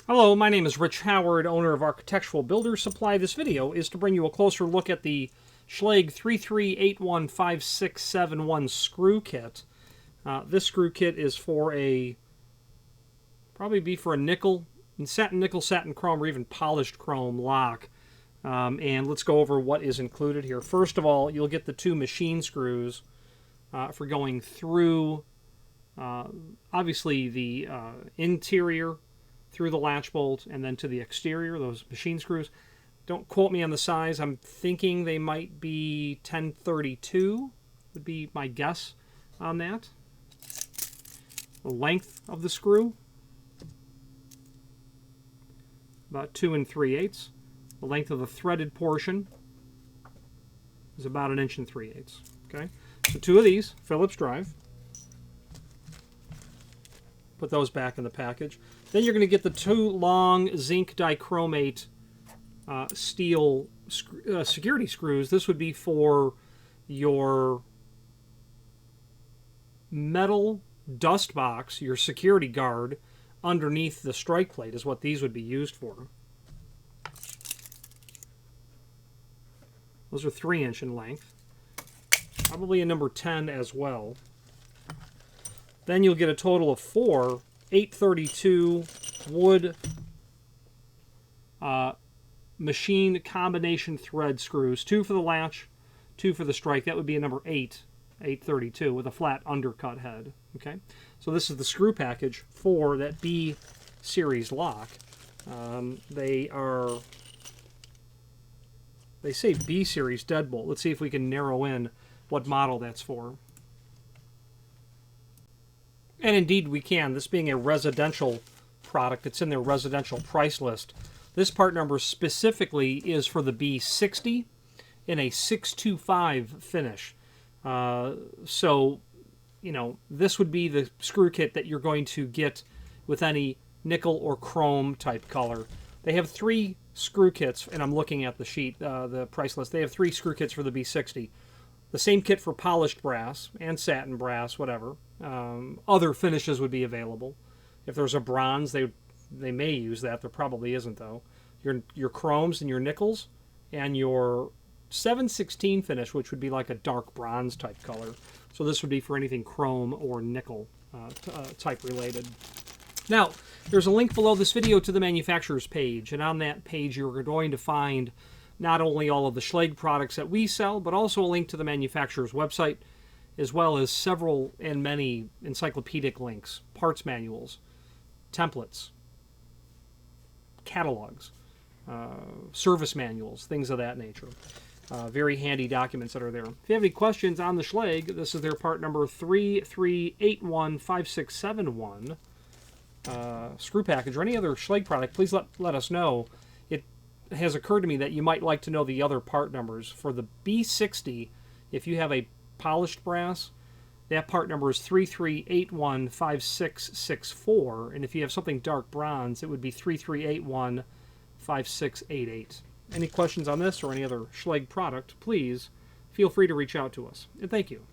Hello, my name is Rich Howard, owner of Architectural Builders Supply. This video is to bring you a closer look at the Schlage 33815671 screw kit. This screw kit is for probably for a nickel, satin chrome, or even polished chrome lock. And let's go over what is included here. First of all, you'll get the two machine screws for going through, obviously, the interior, through the latch bolt, and then to the exterior, those machine screws. Don't quote me on the size. I'm thinking they might be 1032, would be my guess on that. The length of the screw, about 2 3/8. The length of the threaded portion is about 1 3/8. Okay, so two of these, Phillips drive. Put those back in the package. Then you're going to get the two long zinc dichromate steel security screws. This would be for your metal dust box, your security guard underneath the strike plate is what these would be used for. Those are 3" in length. Probably a number 10 as well. Then you'll get a total of 4 832 wood machine combination thread screws. 2 for the latch, 2 for the strike. That would be a number 832 with a flat undercut head. Okay, so this is the screw package for that B series lock. They say B series deadbolt. Let's see if we can narrow in what model that's for. And indeed we can. This being a residential product, it's in their residential price list. This part number specifically is for the B60 in a 625 finish. So, you know, this would be the screw kit that you're going to get with any nickel or chrome type color. They have 3 screw kits, and I'm looking at the sheet, the price list. They have 3 screw kits for the B60. The same kit for polished brass and satin brass, whatever. Other finishes would be available. If there's a bronze, they may use that. There probably isn't, though. Your chromes and your nickels, and your 716 finish, which would be like a dark bronze type color. So this would be for anything chrome or nickel type related. Now, there's a link below this video to the manufacturer's page, and on that page you're going to find not only all of the Schlage products that we sell, but also a link to the manufacturer's website, as well as several and many encyclopedic links, parts manuals, templates, catalogs, service manuals, things of that nature. Very handy documents that are there. If you have any questions on the Schlage, this is their part number 33815671 screw package, or any other Schlage product, please let us know. It has occurred to me that you might like to know the other part numbers. For the B60, if you have a polished brass, that part number is 33815664, and if you have something dark bronze, it would be 33815688. Any questions on this or any other Schlage product, please feel free to reach out to us. And thank you.